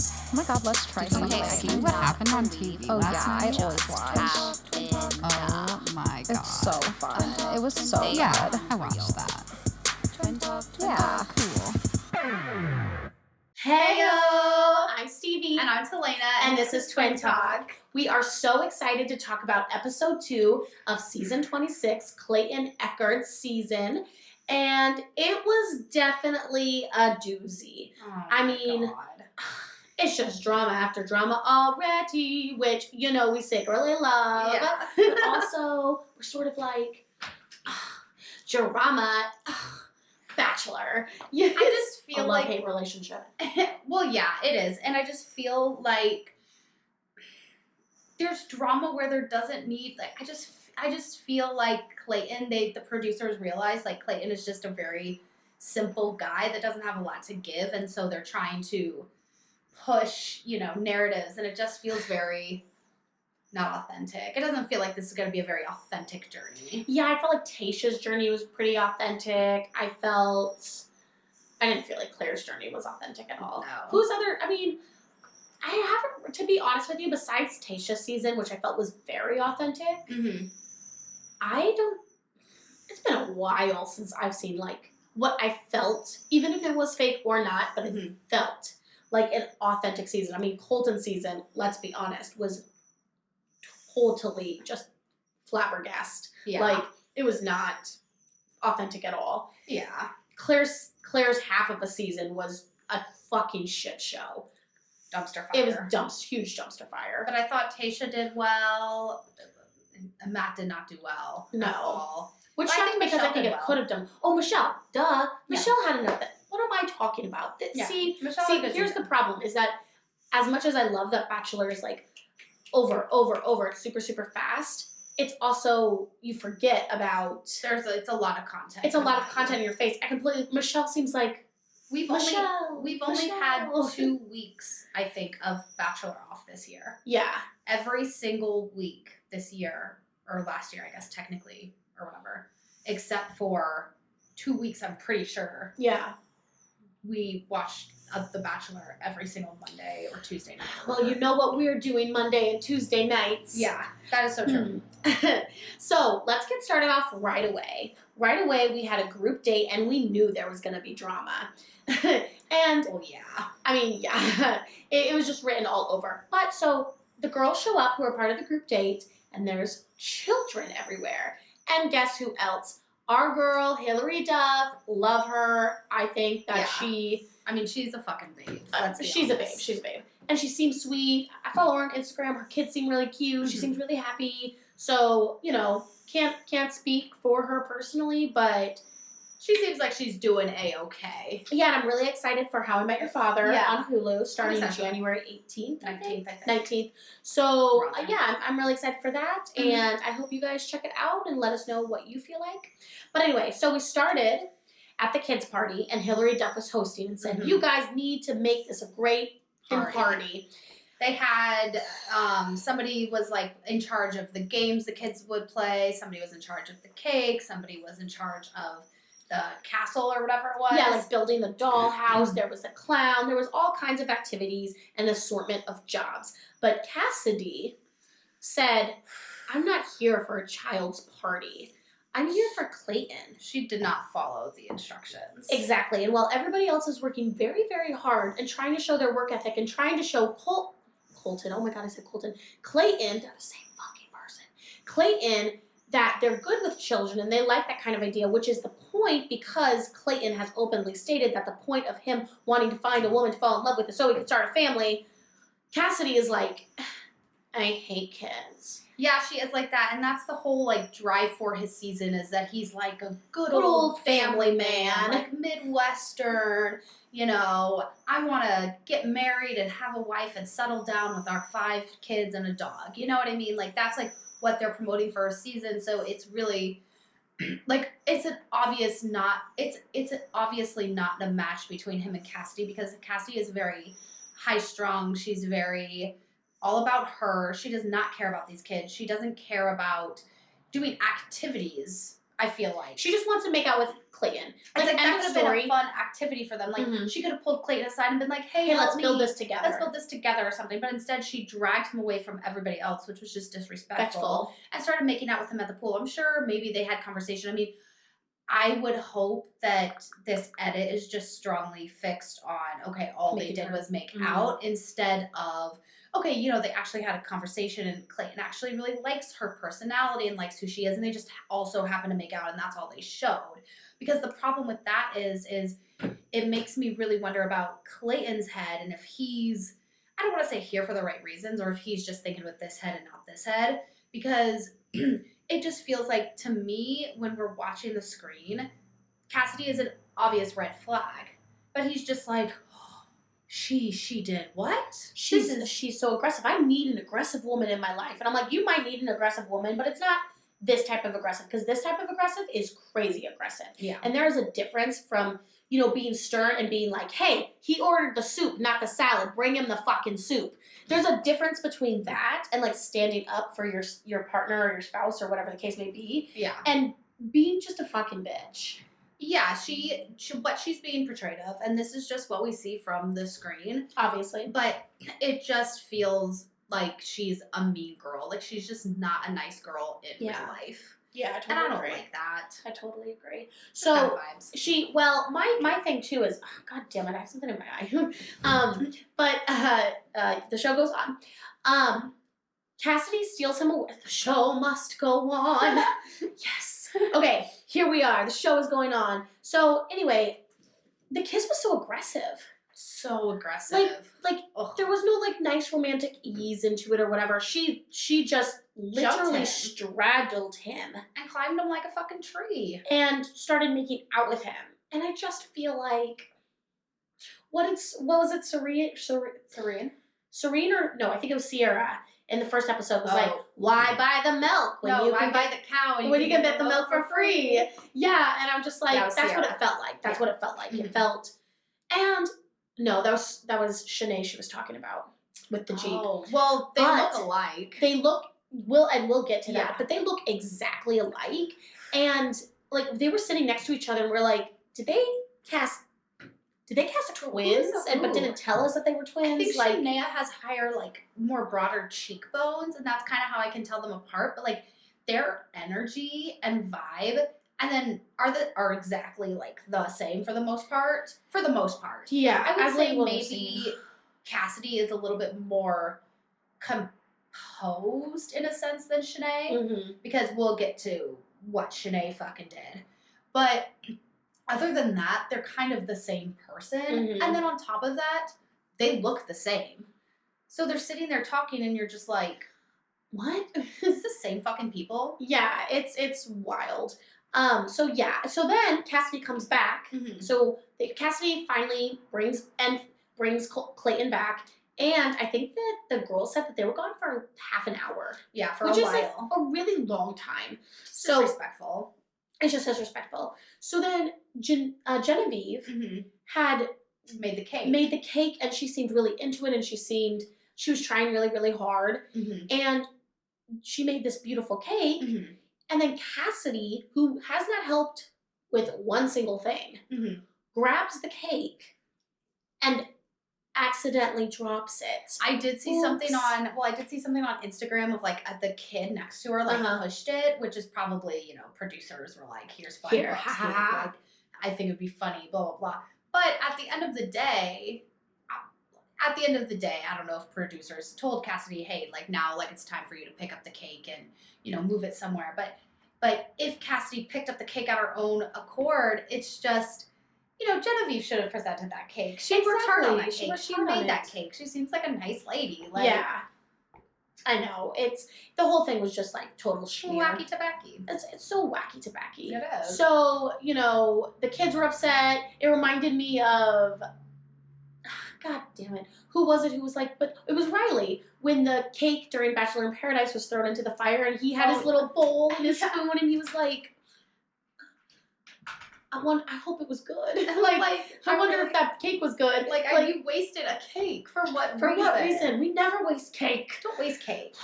Oh my god, let's try something. See what happened on TV Oh last yeah, night? I always watch. Oh my god. It's so fun. It was so Yeah, good. I watched that. Yeah. Cool. Heyo! I'm Stevie. And I'm Helena. And this is Twin Talk. We are so excited to talk about episode 2 of season 26, Clayton Echard's season. And it was definitely a doozy. Oh I mean, God. It's just drama after drama already, which, you know, we secretly love. Yeah. But also, we're sort of like, drama, Bachelor. I just A feel like love-hate relationship. well, yeah, it is. And I just feel like there's drama where there doesn't need I just feel like Clayton, the producers realize like Clayton is just a very simple guy that doesn't have a lot to give, and so they're trying to push, narratives, and it just feels very not authentic. It doesn't feel like this is going to be a very authentic journey. Yeah, I felt like Tayshia's journey was pretty authentic. I didn't feel like Claire's journey was authentic at all. No. I haven't, to be honest with you, besides Tayshia's season, which I felt was very authentic, Mm-hmm. it's been a while since I've seen, like, what I felt, even if it was fake or not, but it felt like an authentic season. I mean, Colton's season, let's be honest, was totally just flabbergasted. Yeah. Like, it was not authentic at all. Yeah. Claire's half of a season was a fucking shit show. Dumpster fire. It was huge dumpster fire. But I thought Tayshia did well. Matt did not do well. No. At all. Which I shocked think me because I Michelle think did it well. could have done. Oh, Michelle, duh. Yeah. Michelle had enough. What am I talking about? Yeah. See, Michelle had a good here's the season. problem is that as much as I love that Bachelor is like over, it's super, super fast, it's also, you forget about, It's a lot of content. it's a lot of content in your face. Michelle seems like, We've Michelle, only had Michelle. 2 weeks, I think, of Bachelor off this year. yeah. Every single week this year, or last year, I guess, technically, or whatever, except for 2 weeks, I'm pretty sure, Yeah. we watched The Bachelor every single Monday or Tuesday night. Well, you know what we're doing Monday and Tuesday nights. Yeah, that is so true. So let's get started off right away. Right away, we had a group date, and we knew there was going to be drama. And, Oh, yeah. I mean, yeah, it was just written all over. But so the girls show up who are part of the group date, and there's children everywhere. And guess who else? Our girl, Hilary Duff, love her. I think that Yeah. She's a fucking babe. Let's be she's a babe. honest. She's a babe. And she seems sweet. I follow her on Instagram. Her kids seem really cute. She Mhm. seems really happy. So, can't speak for her personally, but She seems like she's doing A-okay. yeah, and I'm really excited for How I Met Your Father Yeah. on Hulu starting Exactly. January 18th, I think. 19th, I think. 19th. So, Around there. yeah, I'm really excited for that, Mhm. and I hope you guys check it out and let us know what you feel like. But anyway, so we started at the kids' party, and Hilary Duff was hosting and said, Mhm. you guys need to make this a great party. They had, somebody was like in charge of the games the kids would play. Somebody was in charge of the cake. Somebody was in charge of the castle or whatever it was. Yeah, like building the dollhouse. There was a clown. There was all kinds of activities and assortment of jobs. But Cassidy said, I'm not here for a child's party. I'm here for Clayton. She did not follow the instructions. Exactly. And while everybody else is working very, very hard and trying to show their work ethic and trying to show Colton, oh my God, I said Colton. Clayton, they're the same fucking person. Clayton, that they're good with children and they like that kind of idea, which is the point because Clayton has openly stated that the point of him wanting to find a woman to fall in love with is so he can start a family. Cassidy is like, I hate kids. Yeah, she is like that, and that's the whole like drive for his season is that he's like a good Good old family man. like Midwestern. I want to get married and have a wife and settle down with our 5 kids and a dog. You know what I mean? Like that's like what they're promoting for a season. So it's really like it's obviously not a match between him and Cassidy because Cassidy is very high strung. She's very all about her. She does not care about these kids. She doesn't care about doing activities I feel like. She just wants to make out with Clayton. It's like end that of would have been story. a fun activity for them. Like, Mhm. she could have pulled Clayton aside and been like, hey, Hey, help let's me. build this together. Let's build this together or something. But instead, she dragged him away from everybody else, which was just disrespectful. Respectful. And started making out with him at the pool. I'm sure maybe they had conversation. I mean, I would hope that this edit is just strongly fixed on, okay, all they did was make out, instead of, okay, you know, they actually had a conversation and Clayton actually really likes her personality and likes who she is, and they just also happen to make out, and that's all they showed. Because the problem with that is it makes me really wonder about Clayton's head, and if he's, I don't want to say here for the right reasons, or if he's just thinking with this head and not this head, because it just feels like, to me, when we're watching the screen, Cassidy is an obvious red flag, but he's just like, oh, she did what? She's so aggressive. I need an aggressive woman in my life. And I'm like, you might need an aggressive woman, but it's not this type of aggressive, because this type of aggressive is crazy aggressive. Yeah. And there is a difference from, you know, being stern and being like, hey, he ordered the soup, not the salad. Bring him the fucking soup. There's a difference between that and like standing up for your partner or your spouse or whatever the case may be, Yeah. and being just a fucking bitch. Yeah, she what she's being portrayed of, and this is just what we see from the screen, Obviously. but it just feels like she's a mean girl. Like, she's just not a nice girl in real life. Yeah, I And totally I don't agree. like that. I totally agree. Just kind of So vibes. my thing too is, oh, god damn it, I have something in my eye. But the show goes on. Cassidy steals him away. The show must go on. Yes. Okay, here we are. The show is going on. So anyway, the kiss was so aggressive. So aggressive. Like Ugh. there was no like nice romantic ease into it or whatever. She just literally him. straddled him And climbed him like a fucking tree. and started making out with him. And I just feel like, what was it, Serene or no, I think it was Sierra in the first episode was like, why buy the milk when you can buy get the cow and when you can get the milk for free? Yeah, and I'm just like, That was that's what Sierra. it felt like. That's Yeah. what it felt like. Mhm. It felt, and no, that was Shanae she was talking about with the Jeep. Oh, well, they But look alike. They look, we'll get to that, Yeah. but they look exactly alike. And like they were sitting next to each other and we're like, did they cast twins? Who? But didn't tell us that they were twins. I think like Shania has higher, like, more broader cheekbones, and that's kind of how I can tell them apart. But like, their energy and vibe, and then are exactly like the same for the most part. For the most part, yeah, I would as say we will maybe see. Cassidy is a little bit more composed in a sense than Shanae, Mhm. because we'll get to what Shanae fucking did. But other than that, they're kind of the same person. Mhm. And then on top of that, they look the same. So they're sitting there talking and you're just like, What? is this the same fucking people? Yeah, it's wild. So then Cassidy comes back. Mm-hmm. So Cassidy finally brings Clayton back, and I think that the girls said that they were gone for half an hour, Yeah, for which a is while. like a really long time. So So respectful. it's just disrespectful. So then Genevieve Mm-hmm. had Made the cake. made the cake, and she seemed really into it, and she was trying really, really hard, Mm-hmm. and she made this beautiful cake. Mm-hmm. And then Cassidy, who has not helped with one single thing, Mm-hmm. grabs the cake and accidentally drops it. I did see Oops. something on Instagram of like the kid next to her like Uh-huh. pushed it, which is probably, you know, producers were like, here's $5. Here, ha, ha, ha. Like, I think it'd be funny, blah blah blah. But at the end of the day, I don't know if producers told Cassidy, hey, like now, like it's time for you to pick up the cake and, you know, move it somewhere. But if Cassidy picked up the cake at her own accord, it's just, you know, Genevieve should have presented that cake. She worked hard on that Exactly. She cake. worked She hard on made that it. cake. She seems like a nice lady. Like, Yeah. I know. It's the whole thing was just like total schmear. wacky tobacco. It's so wacky tobacco. It is. So, you know, the kids were upset. It reminded me of, God damn it. Who was it who was like, but it was Riley when the cake during Bachelor in Paradise was thrown into the fire and he had his little bowl and his Yeah. spoon and he was like, I hope it was good. I wonder if that cake was good. You wasted a cake for what for reason? what reason? We never waste cake. Don't waste cake.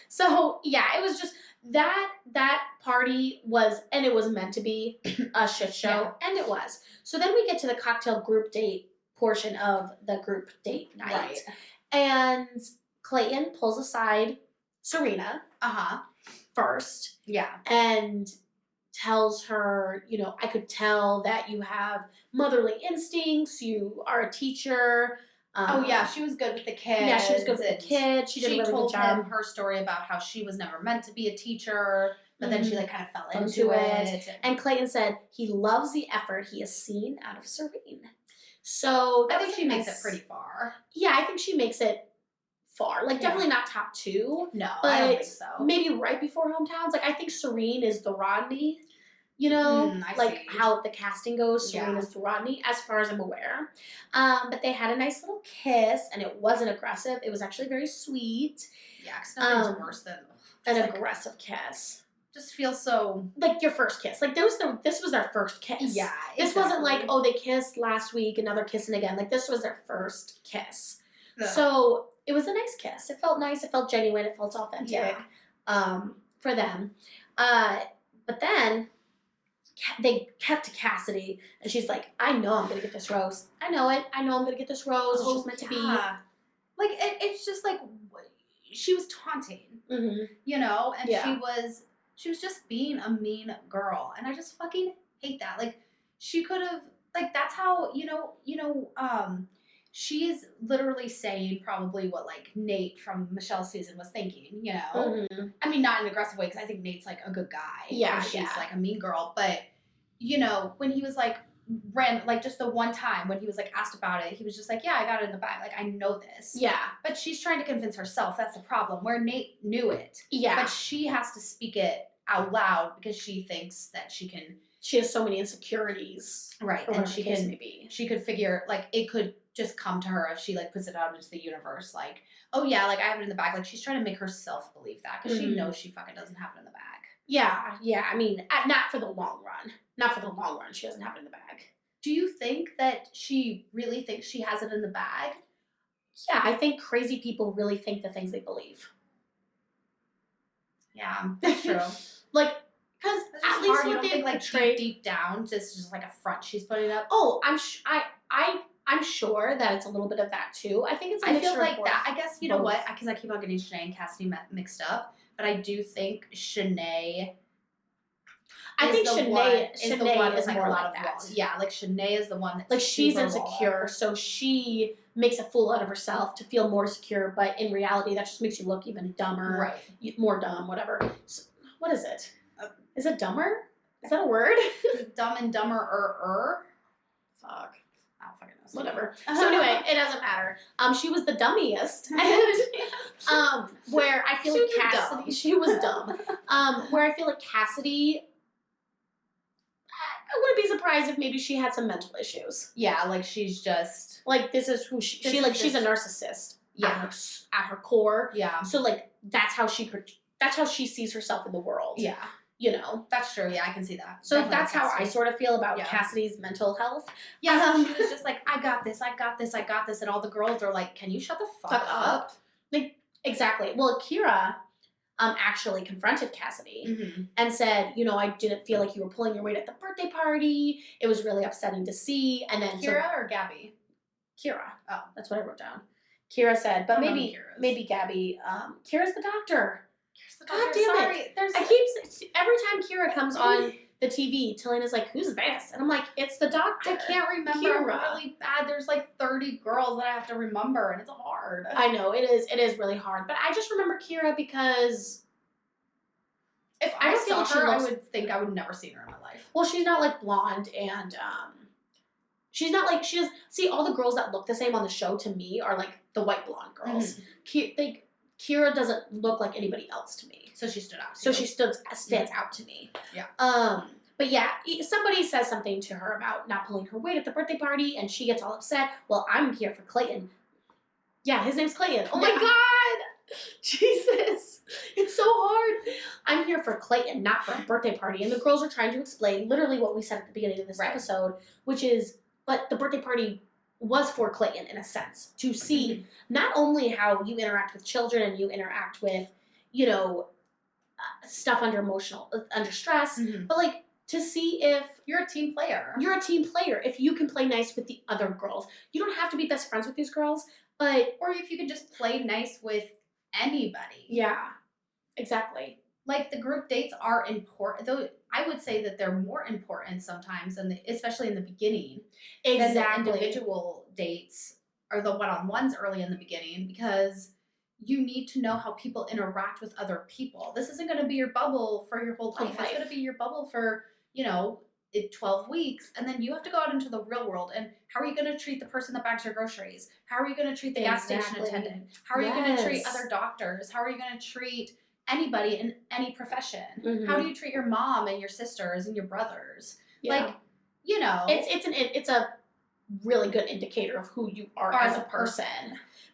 So, yeah, it was just, That party was, and it was meant to be a shit show, and it was. So then we get to the cocktail group date portion of the group date night. Right. And Clayton pulls aside Serena first Yeah. and tells her, I could tell that you have motherly instincts, you are a teacher. Oh yeah, she was good with the kids. Yeah, she was good with the kids. She did a really told good job. him her story about how she was never meant to be a teacher, but then she like kind of fell Into into it. it. And Clayton said he loves the effort he has seen out of Serene. So I think she makes it pretty far. Yeah, I think she makes it far. Like, definitely not top 2. No, but I don't think so. Maybe right before hometowns. Like, I think Serene is the Rodney. I like see. how the casting goes. Serene is the Rodney, as far as I'm aware. But they had a nice little kiss, and it wasn't aggressive. It was actually very sweet. Yeah, because nothing's worse than an aggressive kiss. Just feels so like your first kiss. Like this was their first kiss. Yeah, this wasn't like, oh, they kissed last week, another kissing again. Like this was their first kiss. Ugh. So it was a nice kiss. It felt nice. It felt genuine. It felt authentic. For them. But then they cut to Cassidy, and she's like, I know I'm gonna get this rose. I know it. I know I'm gonna get this rose. It's just meant to be. Like it's just like she was taunting, and she was just being a mean girl, and I just fucking hate that. Like she could have, like that's how she's literally saying probably what like Nate from Michelle's season was thinking, I mean, not in an aggressive way, because I think Nate's like a good guy. Yeah, and she's like a mean girl, but when he was like just the one time when he was like asked about it, he was just like, yeah, I got it in the bag, like I know this. Yeah. But she's trying to convince herself. That's the problem. Where Nate knew it. Yeah. But she has to speak it out loud because she thinks that she can. She has so many insecurities. Right. And she could figure, like, it could just come to her if she, like, puts it out into the universe. Like, oh, yeah, like, I have it in the bag. Like, she's trying to make herself believe that because she knows she fucking doesn't have it in the bag. Yeah. Yeah. I mean, not for the long run. Not for the long run. She doesn't have it in the bag. Do you think that she really thinks she has it in the bag? Yeah, I think crazy people really think the things they believe. Yeah, that's true. Like, because at least what they like deep down, this is just like a front she's putting up. Oh, I'm sure that it's a little bit of that too. I think it's. I feel like that. I guess you know what? Because I keep on getting Shanae and Cassidy mixed up, but I do think Shanae. I think Shanae is the one with like a lot of that. Yeah, like Shanae is the one that's like she's insecure, so she makes a fool out of herself to feel more secure, but in reality, that just makes you look even dumber, right? More dumb, whatever. So, what is it? Is it dumber? Is that a word? Dumb and dumber. Fuck. I don't fucking know. Whatever. So anyway, it doesn't matter. She was the dummiest, and where I feel like Cassidy, she was dumb. Where I feel like Cassidy. I wouldn't be surprised if maybe she had some mental issues. Yeah, like she's just like this is who she's a narcissist. Yeah, at her core. Yeah. So like that's how she sees herself in the world. Yeah. That's true. Yeah, I can see that. So definitely that's how I sort of feel about Cassidy's mental health. Yeah, so she was just like, I got this, and all the girls are like, can you shut the fuck up? Like exactly. Well, Kira. Actually confronted Cassidy and said, I didn't feel like you were pulling your weight at the birthday party. It was really upsetting to see. And then Kira or Gabby? Kira. Oh, that's what I wrote down. Kira said, but maybe Gabby. Kira's the doctor. God damn it! Every time Kira comes on the TV, Talena's like, "Who's this?" And I'm like, "It's the doctor." I can't remember. Kira. I'm really bad. There's like 30 girls that I have to remember, and it's hard. I know it is. It is really hard. But I just remember Kira because if I saw her, I would think I would never seen her in my life. Well, she's not like blonde, and she's not like all the girls that look the same on the show to me are like the white blonde girls. Kira doesn't look like anybody else to me. So she stood out. She stands out to me. Yeah. But yeah, somebody says something to her about not pulling her weight at the birthday party, and she gets all upset. Well, I'm here for Clayton. Yeah, his name's Clayton. Oh my God! Jesus! It's so hard. I'm here for Clayton, not for a birthday party. And the girls are trying to explain literally what we said at the beginning of this episode, which is, but the birthday party was for Clayton in a sense, to see not only how you interact with children and you interact with, stuff under stress, but like to see if You're a team player. you're a team player, if you can play nice with the other girls. You don't have to be best friends with these girls, but Or if you could just play nice with anybody. yeah, exactly. Like, the group dates are important, though I would say that they're more important sometimes, especially in the beginning, than the Exactly. individual dates or the one-on-ones early in the beginning, because you need to know how people interact with other people. This isn't going to be your bubble for your whole life. It's going to be your bubble for, 12 weeks, and then you have to go out into the real world. And how are you going to treat the person that bags your groceries? How are you going to treat the gas station Exactly. attendant? How are you going to treat Yes. other doctors? How are you going to treat anybody in any profession? Mhm. How do you treat your mom and your sisters and your brothers? Yeah. Like, it's a really good indicator of who you are as a person.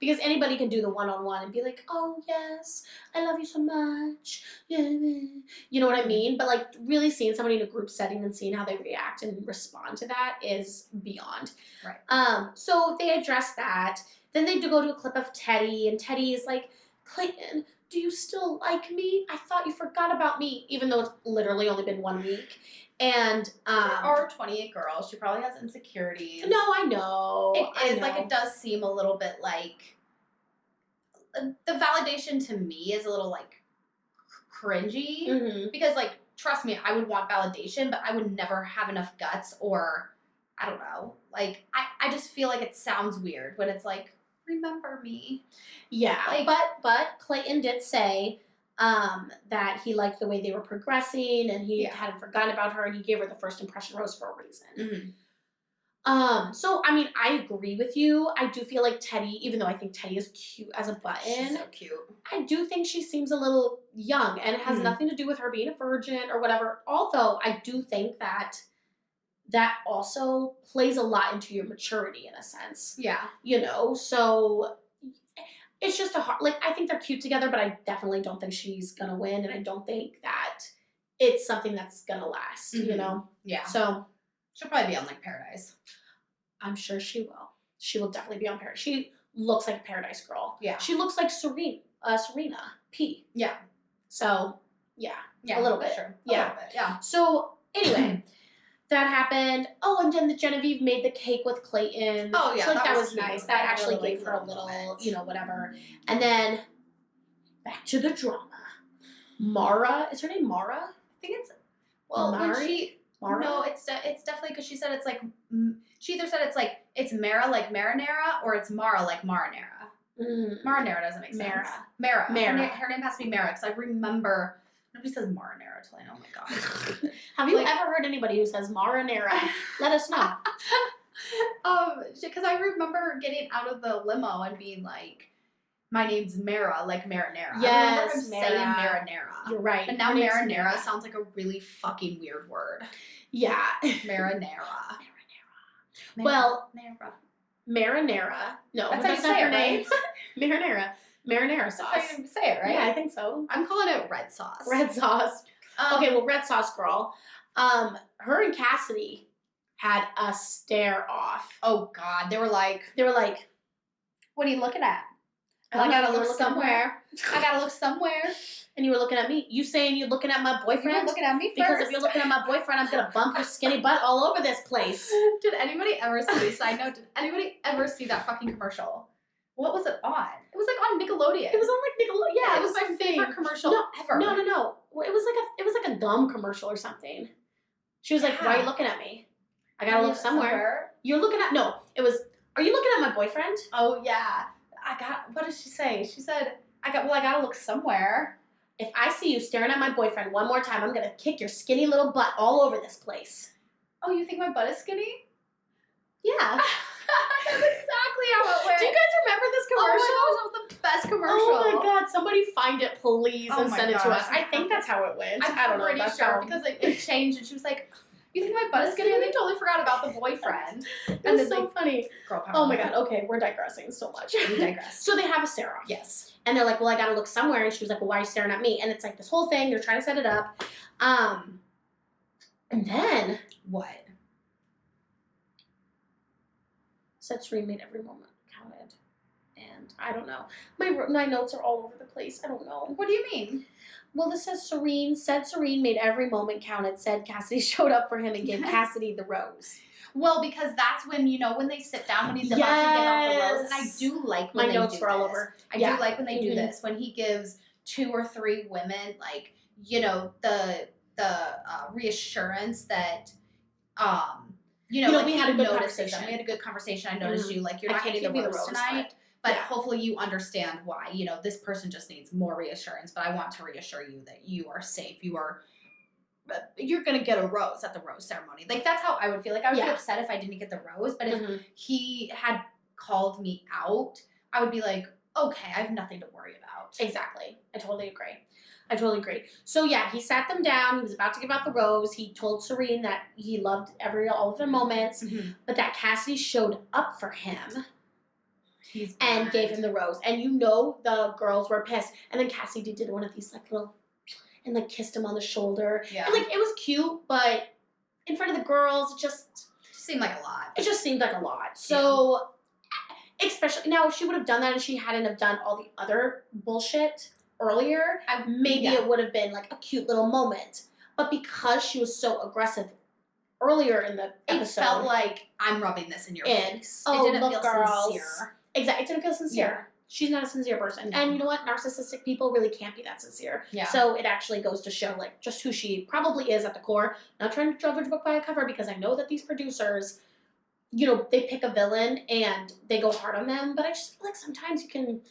Because anybody can do the one-on-one and be like, oh yes, I love you so much. You know what I mean? But like really seeing somebody in a group setting and seeing how they react and respond to that is beyond. Right. So they address that. Then they do go to a clip of Teddy, and Teddy is like, Clayton, do you still like me? I thought you forgot about me, even though it's literally only been 1 week. And There are 28 girls. She probably has insecurities. no, I know. It is like, it does seem a little bit like the validation to me is a little like cringy, Mm-hmm. because like, trust me, I would want validation, but I would never have enough guts, or I don't know. Like, I just feel like it sounds weird when it's like, remember me. Yeah, Like- but Clayton did say that he liked the way they were progressing, and he Yeah. hadn't forgotten about her, and he gave her the first impression rose for a reason. Mm-hmm. So I mean, I agree with you. I do feel like Teddy, even though I think Teddy is cute as a button, She's so cute. I do think she seems a little young, and it has Mhm. nothing to do with her being a virgin or whatever. Although I do think that also plays a lot into your maturity in a sense. Yeah. So it's just I think they're cute together, but I definitely don't think she's gonna win, and I don't think that it's something that's gonna last, Mhm. Yeah. So She'll probably be on like Paradise. I'm sure she will. She will definitely be on Paradise. She looks like a Paradise girl. Yeah. She looks like Serena P. Yeah. So yeah. Yeah. A little bit. Sure. Yeah. A little bit. Yeah. So anyway, that happened. Oh, and then the Genevieve made the cake with Clayton. Oh, yeah, So like that that was was cute. nice. That That was actually really, gave her a like, little, moment. whatever. And then back to the drama. Mara, is her name Mara? I think it's when Mari? she. Mara? No, it's definitely because she said it's like she either said it's like it's Mara like marinara, or it's Mara like marinara. Marinara doesn't make sense. Mara. Mara. Her name has to be Mara, because I remember nobody says marinara till I know. Oh my god. Have you Like- ever heard anybody who says marinara? Let us know. Because I remember her getting out of the limo and being like, "My name's Mara, like marinara." I remember him Yes, saying Mara. marinara. You're right. And now Her name's marinara Mara. sounds like a really fucking weird word. Yeah. Marinara. Well, Marinara. Marinara. No, That's how you not say her it, name. right? Marinara That's sauce. how you say it, right? Yeah, I think so. I'm calling it red sauce. Red sauce. Okay, well, red sauce girl. Her and Cassidy had a stare off. Oh God, they were like, "What are you looking at?" I gotta You were look looking somewhere. I gotta look somewhere. And you were looking at me. You saying you're looking at my You're boyfriend? looking at me Because first. if you're looking at my boyfriend, I'm gonna bump your skinny butt all over this place. Did anybody ever see? Side note: did anybody ever see that fucking commercial? What was it on? It was like on Nickelodeon. It was on like Nickelodeon. Yeah, it was my favorite commercial ever. No. Well, it was like a gum commercial or something. She was like, "Why are you looking at me? I gotta look somewhere." You're looking at It was. Are you looking at my boyfriend? Oh yeah. What did she say? She said, I gotta look somewhere. If I see you staring at my boyfriend one more time, I'm gonna kick your skinny little butt all over this place. Oh, you think my butt is skinny? Yeah. That's exactly how it went. Do you guys remember this commercial? Oh my gosh, that was the best commercial. Oh my god, somebody find it please Oh and my send it to gosh. us. I think that's how it went. I'm I don't know. pretty That's sure how... because it changed, and she was like, "You think my butt is skinny?" And they totally forgot about the boyfriend. It And was then so funny. Girl power. Oh my god, okay, we're digressing so much. We digress. So they have a stare off. Yes. And they're like, well, I gotta look somewhere. And she was like, well, why are you staring at me? And it's like this whole thing, they're trying to set it up. And then What? said Serene made every moment counted. And happened. I don't know. My notes are all over the place. I don't know. What do you mean? Well, this says Serene made every moment count. It said Cassidy showed up for him and gave Cassidy the rose. Well, because that's when, when they sit down, when he's about to give out the rose. And I do like when my they notes do were all this. over. I do like when they do this. When he gives 2 or 3 women, like, the reassurance that, we had a good conversation. We had a good conversation. I noticed you, like, you're not getting the give you rose tonight. But yeah. hopefully you understand why. This person just needs more reassurance. But I want to reassure you that you are safe. You're going to get a rose at the rose ceremony. Like, that's how I would feel. Like, I would be upset if I didn't get the rose. But if he had called me out, I would be like, okay, I have nothing to worry about. Exactly. I totally agree. So, yeah, he sat them down. He was about to give out the rose. He told Serene that he loved all of their moments. But that Cassidy showed up for him. And gave him the rose. And the girls were pissed. And then Cassidy did one of these, like, little... and, like, kissed him on the shoulder. Yeah. And, like, it was cute, but in front of the girls, it just seemed like a lot. It just seemed like a lot. So, especially... Now, if she would have done that and she hadn't have done all the other bullshit earlier, maybe it would have been, like, a cute little moment. But because she was so aggressive earlier in the episode... It felt like, I'm rubbing this in your face. Oh, it didn't feel girls. sincere. Exactly. It didn't feel sincere. Yeah. She's not a sincere person. No. And you know what? Narcissistic people really can't be that sincere. Yeah. So it actually goes to show, like, just who she probably is at the core. Not trying to judge a book by a cover, because I know that these producers, they pick a villain and they go hard on them. But I just feel like sometimes you can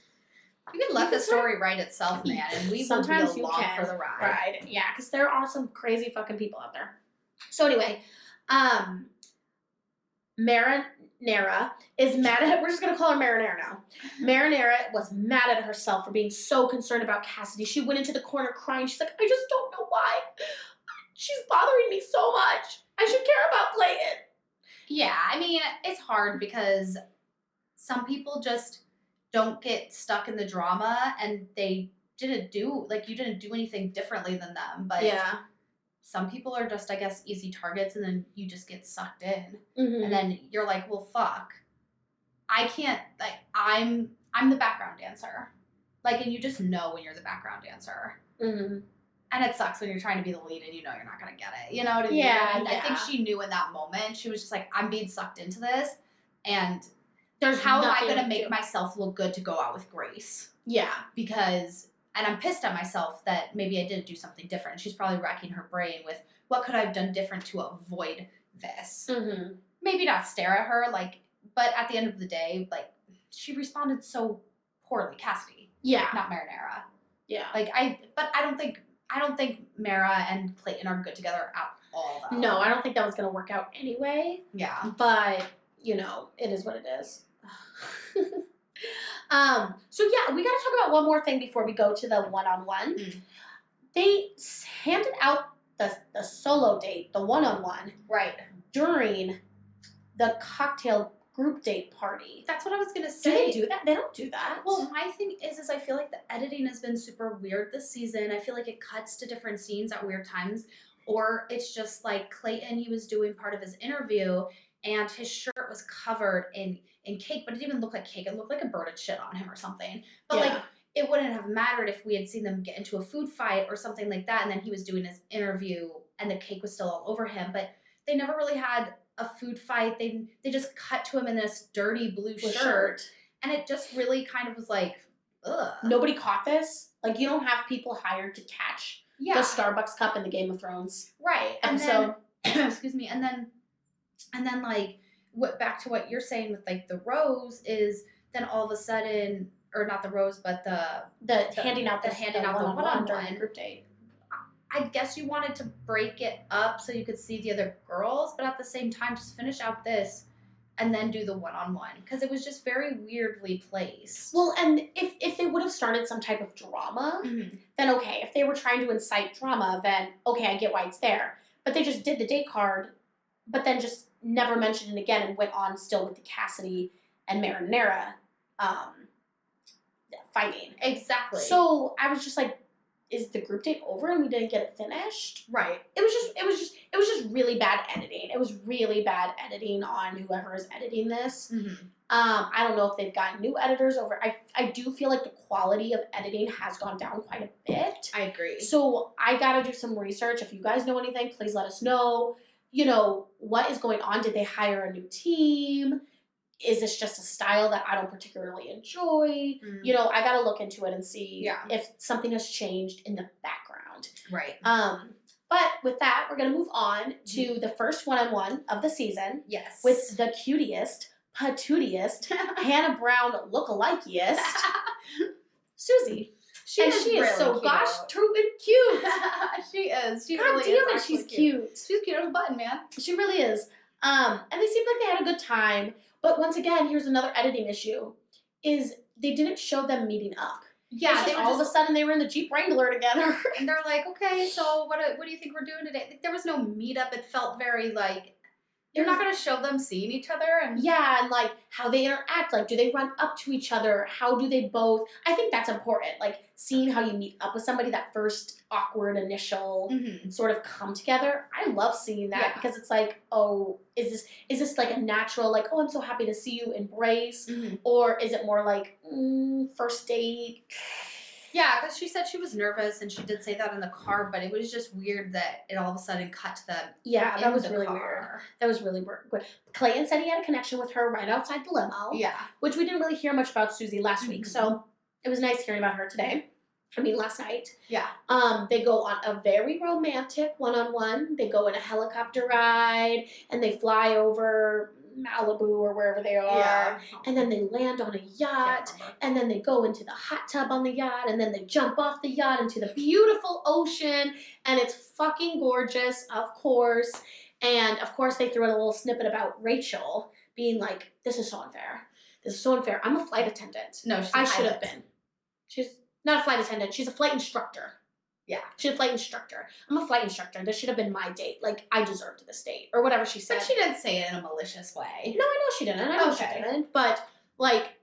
let the story write itself, man. And we will be along for the ride. Yeah, because there are some crazy fucking people out there. So anyway, Marinara is mad at... We're just going to call her Marinara now. Marinara was mad at herself for being so concerned about Cassidy. She went into the corner crying. She's like, I just don't know why. She's bothering me so much. I should care about Clayton. Yeah, I mean, it's hard because some people just don't get stuck in the drama and they didn't do... Like, you didn't do anything differently than them. But some people are just, I guess, easy targets, and then you just get sucked in. And then you're like, well, fuck. I can't, like, I'm the background dancer. Like, and you just know when you're the background dancer. And it sucks when you're trying to be the lead and you're not going to get it. You know what I mean? And I think she knew in that moment, she was just like, I'm being sucked into this, and how am I going to make myself look good to go out with Grace? Yeah. Because... And I'm pissed at myself that maybe I didn't do something different. She's probably racking her brain with, what could I have done different to avoid this? Maybe not stare at her, like, but at the end of the day, like, she responded so poorly. Cassidy. Yeah. Not Marinara. Yeah. Like, I don't think Mara and Clayton are good together at all, though. No, I don't think that was going to work out anyway. Yeah. But, it is what it is. So yeah, we got to talk about one more thing before we go to the one-on-one. They handed out the solo date, the one-on-one, right, during the cocktail group date party. That's what I was gonna Do say. they do that? They don't do that. Well, my thing is I feel like the editing has been super weird this season. I feel like it cuts to different scenes at weird times, or it's just like Clayton, he was doing part of his interview and his shirt was covered in cake, but it didn't even look like cake. It looked like a bird had shit on him or something. But like, it wouldn't have mattered if we had seen them get into a food fight or something like that, and then he was doing his interview and the cake was still all over him. But they never really had a food fight. They just cut to him in this dirty blue shirt. And it just really kind of was like, ugh. Nobody caught this? Like, you don't have people hired to catch the Starbucks cup in the Game of Thrones episode. And then, excuse me, and then like, back to what you're saying with like the rose is then all of a sudden, or not the rose, but the handing out the one-on-one during the group date. I guess you wanted to break it up so you could see the other girls, but at the same time, just finish out this and then do the one-on-one, because it was just very weirdly placed. Well, and if they would have started some type of drama, then okay. If they were trying to incite drama, then okay, I get why it's there. But they just did the date card, but then just never mentioned it again and went on still with the Cassidy and Marinara fighting. Exactly. So I was just like, is the group date over and we didn't get it finished? Right. It was just really bad editing. It was really bad editing on whoever is editing this. Mm-hmm. I don't know if they've gotten new editors over. I do feel like the quality of editing has gone down quite a bit. I agree. So I gotta do some research. If you guys know anything, please let us know. You know, what is going on? Did they hire a new team? Is this just a style that I don't particularly enjoy? Mm. You know, I gotta look into it and see Yeah. if something has changed in the background. Right. But with that, we're gonna move on to the first one-on-one of the season Yes. with the cutiest, patootiest, Hannah Brown lookalikeist, Susie. she and is she is really so cute. gosh darn cute. She is. She God really damn is it, actually she's cute. She's cute as a button, man. She really is. And they seemed like they had a good time. But once again, here's another editing issue: is they didn't show them meeting up. Yeah, It's just they were all of a sudden they were in the Jeep Wrangler together. and they're like, okay, so what do you think we're doing today? Like, there was no meetup. It felt very like you're not gonna show them seeing each other and Yeah, and like how they interact. Like, do they run up to each other? How do they both? I think that's important. Like, seeing how you meet up with somebody, that first awkward initial Mhm. sort of come together. I love seeing that Yeah. because it's like, oh, is this like a natural, like, oh, I'm so happy to see you embrace? Mhm. Or is it more like, first date? Yeah, because she said she was nervous and she did say that in the car, but it was just weird that it all of a sudden cut to them. Yeah, that in was the really car. weird. That was really weird. Clayton said he had a connection with her right outside the limo. Yeah. Which we didn't really hear much about Susie last week, Mhm. so it was nice hearing about her today. I mean, last night. Yeah. They go on a very romantic one-on-one. They go in a helicopter ride, and they fly over Malibu or wherever they are. Yeah. And then they land on a yacht, and then they go into the hot tub on the yacht, and then they jump off the yacht into the beautiful ocean, and it's fucking gorgeous, of course. And of course, they threw in a little snippet about Rachel being like, "This is so unfair. This is so unfair. I'm a flight attendant. No, she's a I should have pilot. been. She's not a flight attendant. She's a flight instructor. Yeah. She's a flight instructor. I'm a flight instructor. This should have been my date. Like, I deserved this date." Or whatever she said. But she didn't say it in a malicious way. No, I know she didn't. I know she Okay. didn't. But, like,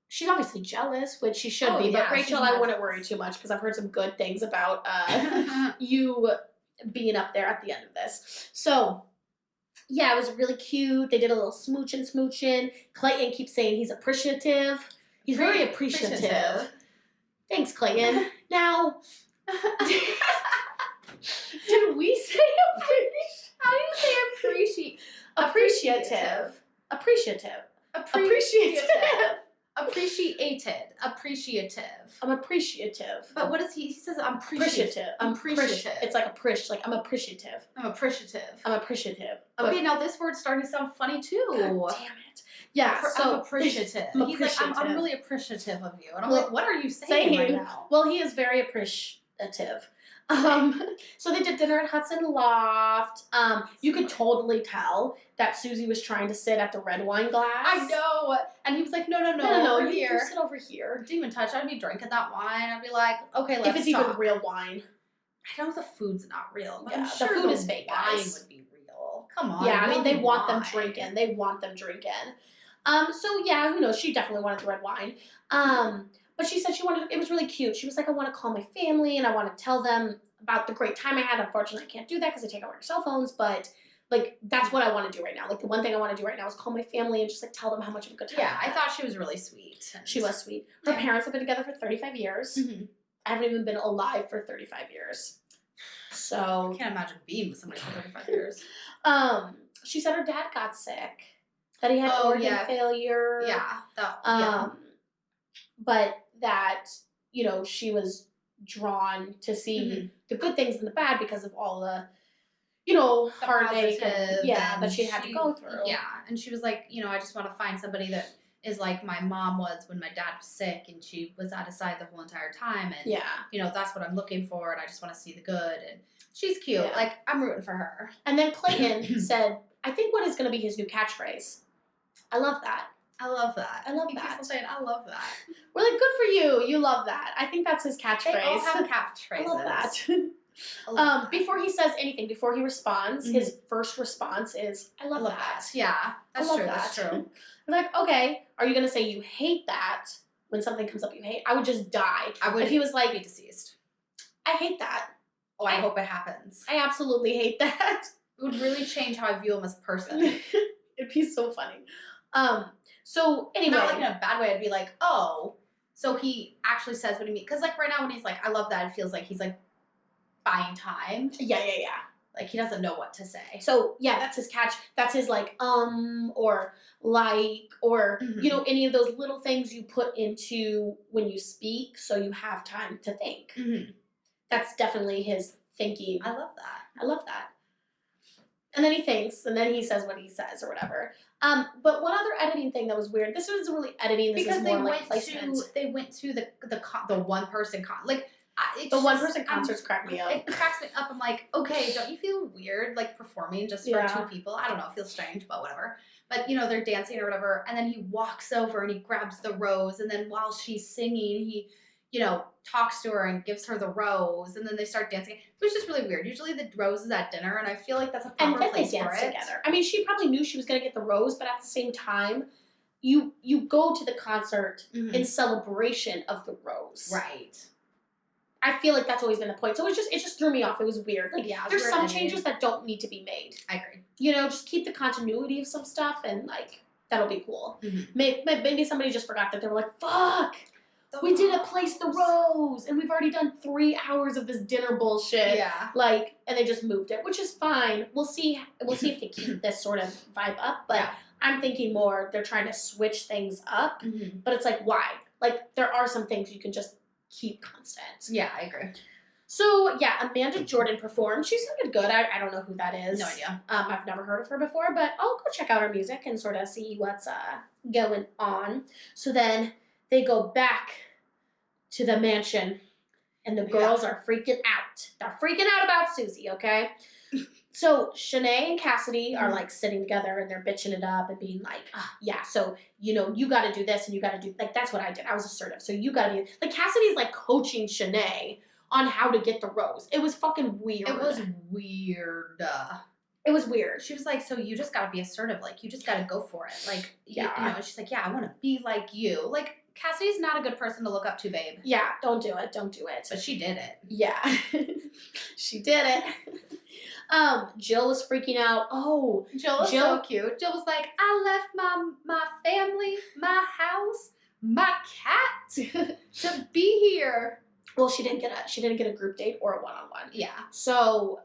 she's obviously jealous, which she should Oh, be. yeah, But she's Rachel, I not wouldn't jealous. worry too much because I've heard some good things about you being up there at the end of this. So, yeah, it was really cute. They did a little smooching. Clayton keeps saying he's appreciative. He's very appreciative. Thanks, Clayton. Now, did we say How do you say appreciate? appreciative? Appreciative. Appreciated. I'm appreciative. But what is he says I'm Appreciative. I'm appreciative. It's like I'm appreciative. I'm appreciative. I'm appreciative. Okay, now this word's starting to sound funny too. God damn it. Yeah, I'm appreciative. I'm He's like, I'm appreciative. really appreciative of you. And I'm Well, like, what are you saying right now? Well, he is very appreciative. So they did dinner at Hudson Loft. You could totally tell that Susie was trying to sit at the red wine glass. I know. And he was like, no, No, over you here. sit over here. Didn't even touch. I'd be drinking that wine. I'd be like, okay, let's If it's talk. even real wine. I know the food's not real, but Yeah, I'm the sure food is fake, wine guys. would be real. Come on. Yeah, I mean, they real want them wine. drinking. They want them drinking. So yeah, who knows? She definitely wanted the red wine. But she said it was really cute. She was like, I want to call my family and I want to tell them about the great time I had. Unfortunately, I can't do that because they take out our cell phones, but like, that's what I want to do right now. Like, the one thing I want to do right now is call my family and just like tell them how much of a good time Yeah, I I had. thought she was really sweet. She was sweet. Her Yeah. parents have been together for 35 years. Mhm. I haven't even been alive for 35 years. So, I can't imagine being with somebody for 35 years. she said her dad got sick, that he had Oh, organ yeah. failure. Yeah. That, But that, you know, she was drawn to see Mhm. the good things and the bad because of all the, you know, The heartache positive that and she had to go through. Yeah, and she was like, I just want to find somebody that is like my mom was when my dad was sick and she was out of sight the whole entire time. And, Yeah. that's what I'm looking for and I just want to see the good. And she's cute. Yeah. Like, I'm rooting for her. And then Clayton said, I think what is going to be his new catchphrase. I love that. I love that. I love He keeps that. on saying, I love that. We're like, good for you. You love that. I think that's his catchphrase. They all have catchphrases. I love that. I love that. Before he says anything, before he responds, his first response is, I love, that. Yeah, that's love true. that. That's true. I'm like, okay, are you going to say you hate that when something comes up you hate? I would just die. I would If he was like, be deceased. I hate that. Oh, I hope it happens. I absolutely hate that. It would really change how I view him as a person. It'd be so funny. So anyway, Not like in a bad way. I'd be like, oh, so he actually says what he means. Because like right now when he's like, I love that, it feels like he's like buying time. yeah. Like he doesn't know what to say. So yeah, that's his catch. That's his like or like or Mhm. you know, any of those little things you put into when you speak, so you have time to think. Mm-hmm. That's definitely his thinking. I love that. I love that. And then he thinks, and then he says what he says or whatever. But one other editing thing that was weird. This was really editing. This Because is they more like went placement. to the one person like The one person concerts crack me up. It cracks me up. I'm like, okay, don't you feel weird like performing just for Yeah. 2 people? I don't know, it feels strange, but whatever. But you know, they're dancing or whatever, and then he walks over and he grabs the rose, and then while she's singing, he, you know, talks to her and gives her the rose, and then they start dancing. It was just really weird. Usually the rose is at dinner, and I feel like that's a proper And then they place for dance it. together. I mean, she probably knew she was gonna get the rose, but at the same time, you go to the concert Mhm. in celebration of the rose. Right. I feel like that's always been the point. So it just threw me off. It was weird. Like Yeah, it was there's weird some editing. changes that don't need to be made. I agree. You know, just keep the continuity of some stuff, and like that'll be cool. Mhm. Maybe somebody just forgot that. They were like, "Fuck, we didn't place the rose, and we've already done 3 hours of this dinner bullshit." Yeah. Like, and they just moved it, which is fine. We'll see if they keep this sort of vibe up. But Yeah. I'm thinking more they're trying to switch things up. Mm-hmm. But it's like, why? Like, there are some things you can just keep constant. Yeah, I agree. So yeah, Amanda Jordan performed. She sounded good. I don't know who that is. No idea. I've never heard of her before, but I'll go check out her music and sort of see what's going on. So then they go back to the mansion, and the girls are freaking out. They're freaking out about Susie. Okay. So Shanae and Cassidy are like sitting together and they're bitching it up and being like, yeah, so you know, you got to do this and you got to do like that's what I did. I was assertive. So you got to do like Cassidy's like coaching Shanae on how to get the rose. It was fucking weird. It was weird. It was weird. She was like, so you just gotta be assertive. Like, you just gotta go for it. Like, Yeah. you know, she's like, yeah, I want to be like you. Like, Cassidy's not a good person to look up to, babe. Yeah, don't do it. Don't do it. But she did it. Yeah. She did it. Jill was freaking out. Oh, Jill was so cute. Jill was like, I left my family, my house, my cat to be here. well, she didn't get a group date or a one-on-one. Yeah. So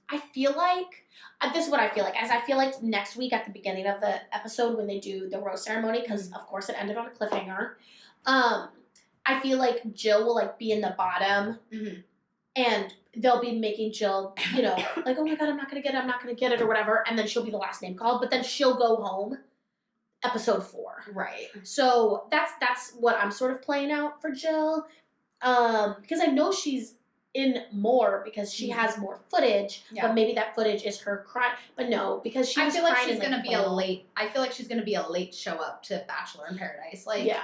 I feel like this is what I feel like. As I feel like next week at the beginning of the episode when they do the rose ceremony, because of course it ended on a cliffhanger. I feel like Jill will like be in the bottom, and they'll be making Jill, you know, like, oh my god, I'm not gonna get it or whatever, and then she'll be the last name called, but then she'll go home. Episode 4. Right. So that's what I'm sort of playing out for Jill, because I know she's in more because she has more footage, but maybe that footage is her crying. But no, because she I was feel like crying she's in, gonna be a late. I feel like she's gonna be a late show up to Bachelor in Paradise. Like, yeah,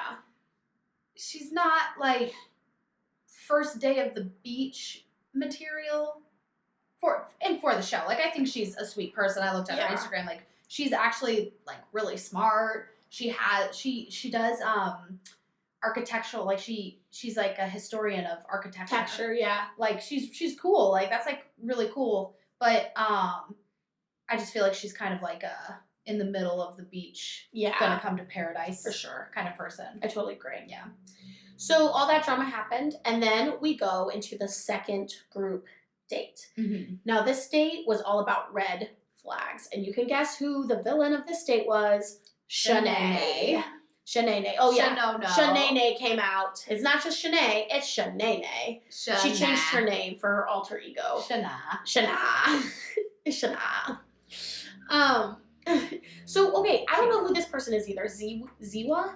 she's not like first day of the beach material for the show. Like, I think she's a sweet person. I looked at her Instagram. Like, she's actually like really smart. She does architectural, like she's like a historian of architecture. yeah. Like she's cool. Like, that's like really cool. But I just feel like she's kind of like in the middle of the beach, gonna come to paradise for sure kind of person. I totally agree. Yeah. So all that drama happened, and then we go into the second group date. Now this date was all about red flags, and you can guess who the villain of this date was. Shanae. Oh yeah. Shanae came out. It's not just Shanae, it's Shanae. She changed her name for her alter ego. Shana. It's Shana. So okay, I don't know who this person is either. Ziwa?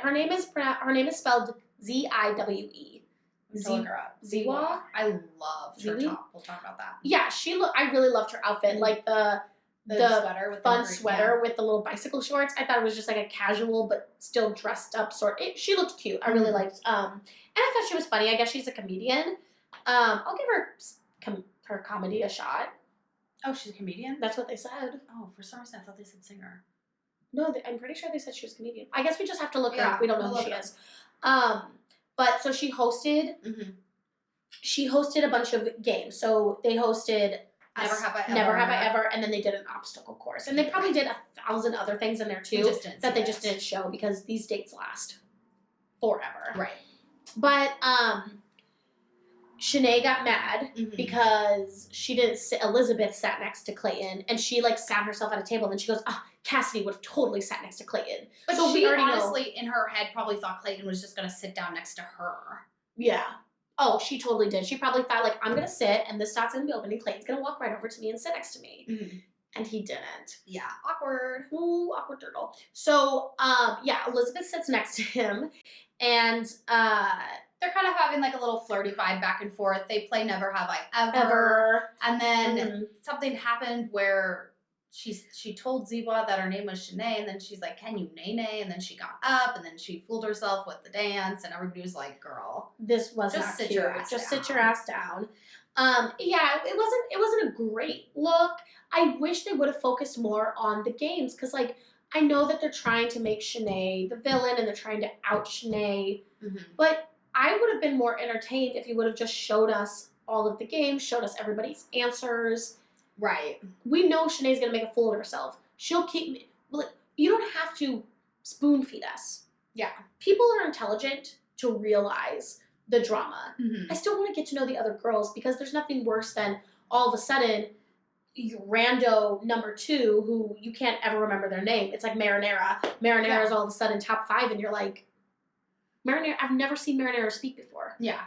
Her name is spelled Ziwe. Look her up. Ziwa? I loved her top. We'll talk about that. Yeah, I really loved her outfit. Like the sweater with fun the green, sweater with the little bicycle shorts. I thought it was just like a casual but still dressed up sort. She looked cute. I really liked. And I thought she was funny. I guess she's a comedian. I'll give her comedy a shot. Oh, she's a comedian? That's what they said. Oh, for some reason I thought they said singer. No, I'm pretty sure they said she was Canadian. I guess we just have to look her Yeah, up. We don't know we'll who she look her is. But so she hosted. Mm-hmm. She hosted a bunch of games. So they hosted Never Have I Ever, and then they did an obstacle course, and they probably did 1,000 other things in there too that they just didn't show because these dates last forever. Right. But Shanae got mad because she didn't sit. Elizabeth sat next to Clayton, and she like sat herself at a table. And then she goes, "Oh, Cassidy would have totally sat next to Clayton." But so she we already honestly, in her head, probably thought Clayton was just gonna sit down next to her. Yeah. Oh, she totally did. She probably thought like, I'm gonna sit, and this spot's gonna be open, and Clayton's gonna walk right over to me and sit next to me. Mm-hmm. And he didn't. Yeah, awkward. Ooh, awkward turtle. So, yeah, Elizabeth sits next to him, and they're kind of having like a little flirty vibe back and forth. They play Never Have I Ever. And then something happened where she told Ziwa that her name was Shanae, and then she's like, "Can you nay?" And then she got up, and then she fooled herself with the dance, and everybody was like, "Girl, this was just not sit cute. your ass Just down." sit your ass down." Yeah, it wasn't a great look. I wish they would have focused more on the games, because like I know that they're trying to make Shanae the villain and they're trying to out Shanae, but I would have been more entertained if you would have just showed us all of the games, showed us everybody's answers. Right. We know Shanae's gonna make a fool of herself. She'll keep me. Like, you don't have to spoon feed us. Yeah. People are intelligent to realize the drama. Mm-hmm. I still want to get to know the other girls, because there's nothing worse than all of a sudden rando number 2 who you can't ever remember their name. It's like Marinara. Marinara's all of a sudden top 5, and you're like, Marinara, I've never seen Marinara speak before. Yeah.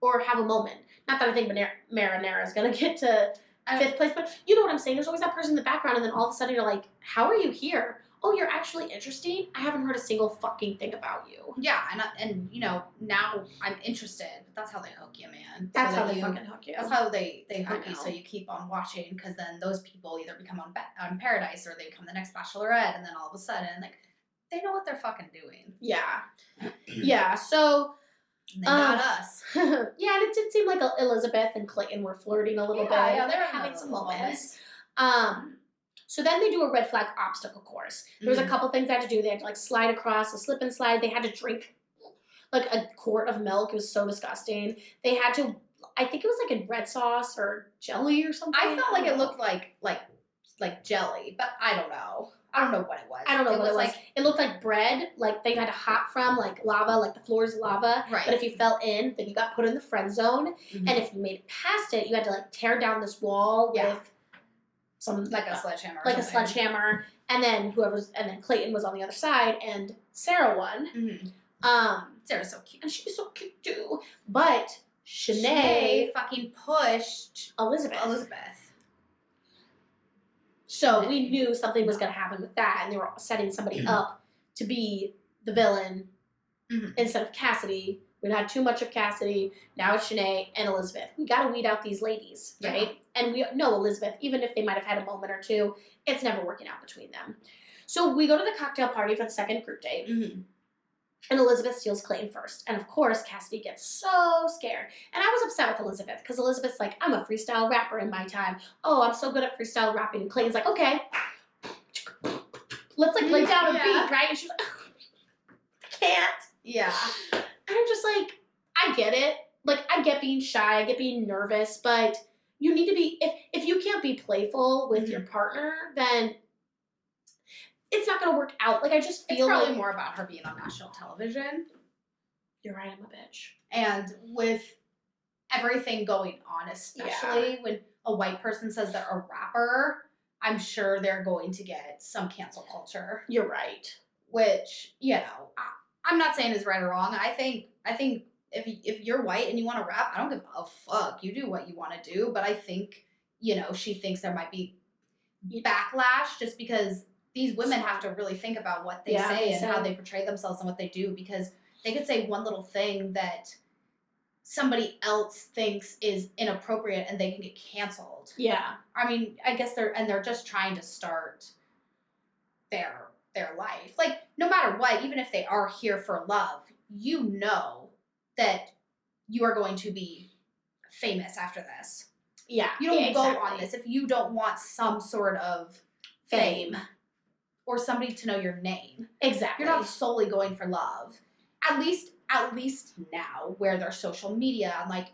Or have a moment. Not that I think Marinara is going to get to 5th place, but you know what I'm saying. There's always that person in the background, and then all of a sudden you're like, how are you here? Oh, you're actually interesting? I haven't heard a single fucking thing about you. Yeah, and you know, now I'm interested. But that's how they hook you, man. That's how they fucking hook you. That's how they hook you, so you keep on watching, because then those people either become on Paradise, or they become the next Bachelorette, and then all of a sudden, like, they know what they're fucking doing. Yeah. Yeah, so... They got us. Yeah, and it did seem like Elizabeth and Clayton were flirting a little bit. Yeah, they were having some moments. So then they do a red flag obstacle course. There was a couple things they had to do. They had to like slide across a slip and slide. They had to drink like a quart of milk. It was so disgusting. They had to, I think it was like in red sauce or jelly or something. I felt like it looked like jelly, but I don't know. I don't know what it was. I don't know what it was. It looked like bread, like they had to hop from, like lava, like the floor's lava. Right. But if you fell in, then you got put in the friend zone. And if you made it past it, you had to like tear down this wall with some like a sledgehammer. Like a sledgehammer. And then Clayton was on the other side, and Sarah won. Sarah's so cute. And she was so cute too. But Shanae fucking pushed Elizabeth. So we knew something was going to happen with that, and they were setting somebody up to be the villain instead of Cassidy. We'd had too much of Cassidy. Now it's Shanae and Elizabeth. We got to weed out these ladies, right? And we know Elizabeth, even if they might have had a moment or two, it's never working out between them. So we go to the cocktail party for the second group date. And Elizabeth steals Clayton first. And of course, Cassidy gets so scared. And I was upset with Elizabeth, because Elizabeth's like, I'm a freestyle rapper in my time. Oh, I'm so good at freestyle rapping. And Clayton's like, okay, let's like lay down a beat, right? And she's like, I can't. Yeah. And I'm just like, I get it. Like, I get being shy, I get being nervous, but you need to be, if you can't be playful with your partner, then it's not going to work out. Like, I just feel it's probably like more about her being on national television. You're right, I'm a bitch. And with everything going on, especially when a white person says they're a rapper, I'm sure they're going to get some cancel culture. You're right. Which, you know, I'm not saying is right or wrong. I think if you're white and you want to rap, I don't give a fuck. You do what you want to do. But I think, you know, she thinks there might be backlash just because these women have to really think about what they say and how they portray themselves and what they do, because they could say one little thing that somebody else thinks is inappropriate and they can get canceled. Yeah. I mean, I guess they're just trying to start their life. Like, no matter what, even if they are here for love, you know that you are going to be famous after this. Yeah. You don't go on this if you don't want some sort of fame. or somebody to know your name. Exactly. You're not solely going for love. At least now, where there's social media, and like,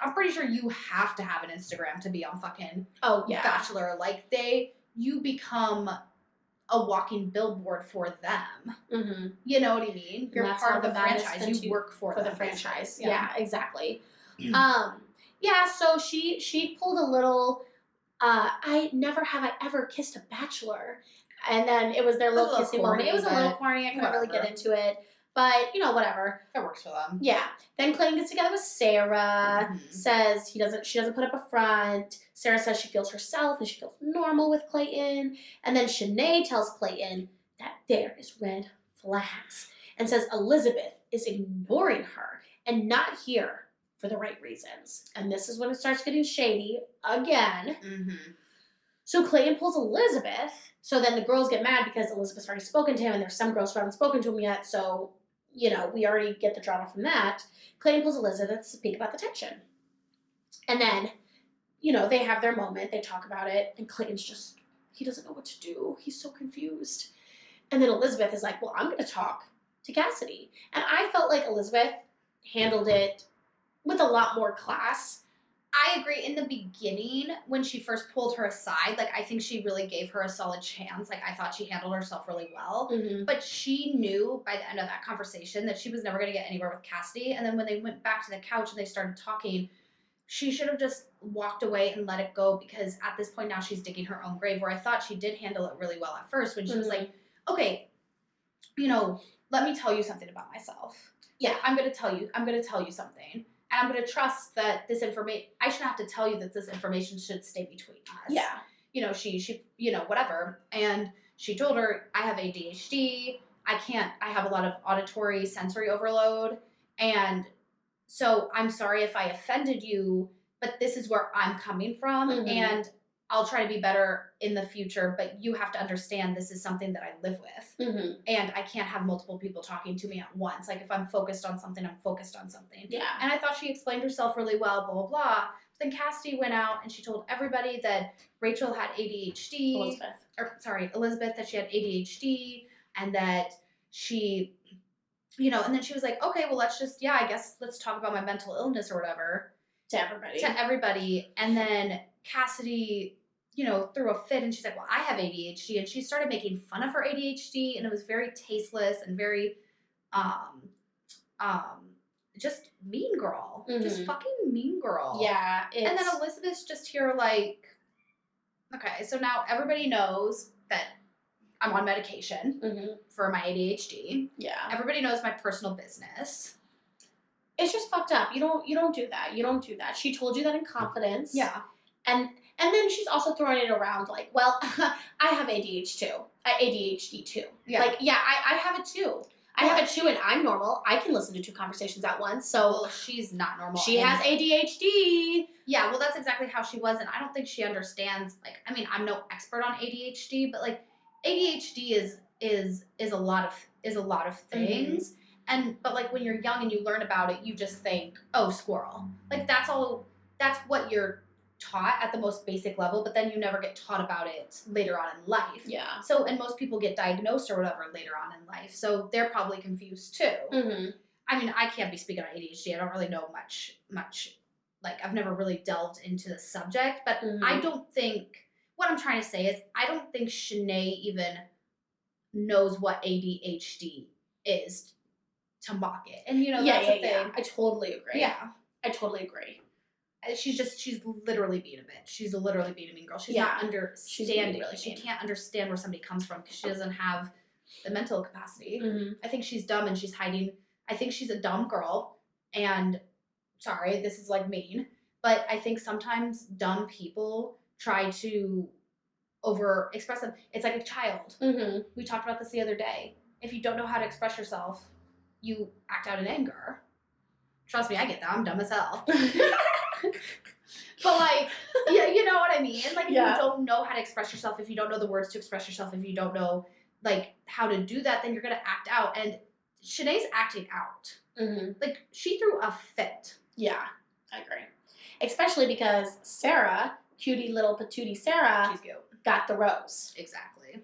I'm pretty sure you have to have an Instagram to be on fucking Bachelor. Like, you become a walking billboard for them. Mm-hmm. You know what I mean? You're that's part how of the the madness franchise. You work for the them, franchise. basically. Yeah, exactly. Yeah, so she pulled a little I never have I ever kissed a bachelor. And then it was their little kissing moment. It was a little corny. I couldn't really get into it. But, whatever. It works for them. Yeah. Then Clayton gets together with Sarah, Mhm. says she doesn't put up a front. Sarah says she feels herself and she feels normal with Clayton. And then Shanae tells Clayton that there is red flags and says Elizabeth is ignoring her and not here for the right reasons. And this is when it starts getting shady again. Mm-hmm. So Clayton pulls Elizabeth. So then the girls get mad because Elizabeth's already spoken to him and there's some girls who haven't spoken to him yet. So, we already get the drama from that. Clayton pulls Elizabeth to speak about the tension. And then, they have their moment. They talk about it. And Clayton's he doesn't know what to do. He's so confused. And then Elizabeth is like, well, I'm going to talk to Cassidy. And I felt like Elizabeth handled it with a lot more class. I agree. In the beginning, when she first pulled her aside, like, I think she really gave her a solid chance. Like, I thought she handled herself really well. Mm-hmm. But she knew by the end of that conversation that she was never going to get anywhere with Cassidy. And then when they went back to the couch and they started talking, she should have just walked away and let it go, because at this point now she's digging her own grave, where I thought she did handle it really well at first when she was like, okay, let me tell you something about myself. Yeah, I'm going to tell you something. And I'm going to trust that this information, I shouldn't have to tell you that this information should stay between us. Yeah. She whatever. And she told her, I have ADHD. I have a lot of auditory sensory overload. And so I'm sorry if I offended you, but this is where I'm coming from. Mm-hmm. And I'll try to be better in the future, but you have to understand this is something that I live with. Mm-hmm. And I can't have multiple people talking to me at once. Like, if I'm focused on something, I'm focused on something. Yeah. And I thought she explained herself really well, blah, blah, blah. But then Cassidy went out and she told everybody that Rachel had ADHD. Elizabeth, that she had ADHD, and that she, and then she was like, okay, well, I guess let's talk about my mental illness or whatever. To everybody. And then Cassidy, threw a fit, and she's like, well, I have ADHD. And she started making fun of her ADHD, and it was very tasteless and very, just mean girl. Mm-hmm. Just fucking mean girl. Yeah. And then Elizabeth's just here like, okay, so now everybody knows that I'm on medication Mm-hmm. for my ADHD. Yeah. Everybody knows my personal business. It's just fucked up. You don't do that. You don't do that. She told you that in confidence. Yeah. And then she's also throwing it around like, well, I have ADHD too. Yeah. Like, yeah, I have it too. I have it too, and I'm normal. I can listen to 2 conversations at once. So Well, she's not normal. she has ADHD. Yeah, well, that's exactly how she was, and I don't think she understands. Like, I mean, I'm no expert on ADHD, but like, ADHD is a lot of things. But like, when you're young and you learn about it, you just think, oh, squirrel. Like, that's what you're taught at the most basic level, but then you never get taught about it later on in life. Yeah. So, and most people get diagnosed or whatever later on in life, so they're probably confused too. Mm-hmm. I mean, I can't be speaking on ADHD. I don't really know much. Like, I've never really delved into the subject, but I don't think, what I'm trying to say is, I don't think Shanae even knows what ADHD is to mock it. And, that's the thing. Yeah. I totally agree. Yeah. I totally agree. She's literally being a bitch. She's literally being a mean girl. She's Yeah. not understanding. Really she mean. can't understand where somebody comes from because she doesn't have the mental capacity. Mm-hmm. I think she's dumb and she's hiding. I think she's a dumb girl. And sorry, this is like mean, but I think sometimes dumb people try to over express them. It's like a child. Mm-hmm. We talked about this the other day. If you don't know how to express yourself, you act out in anger. Trust me, I get that. I'm dumb as hell. But like, yeah, you know what I mean? Like, if you don't know how to express yourself, if you don't know the words to express yourself, if you don't know like how to do that, then you're gonna act out. And Shanae's acting out. Mm-hmm. Like, she threw a fit. Yeah, I agree. Especially because Sarah, cutie little patootie Sarah, She's cute. got the rose. Exactly.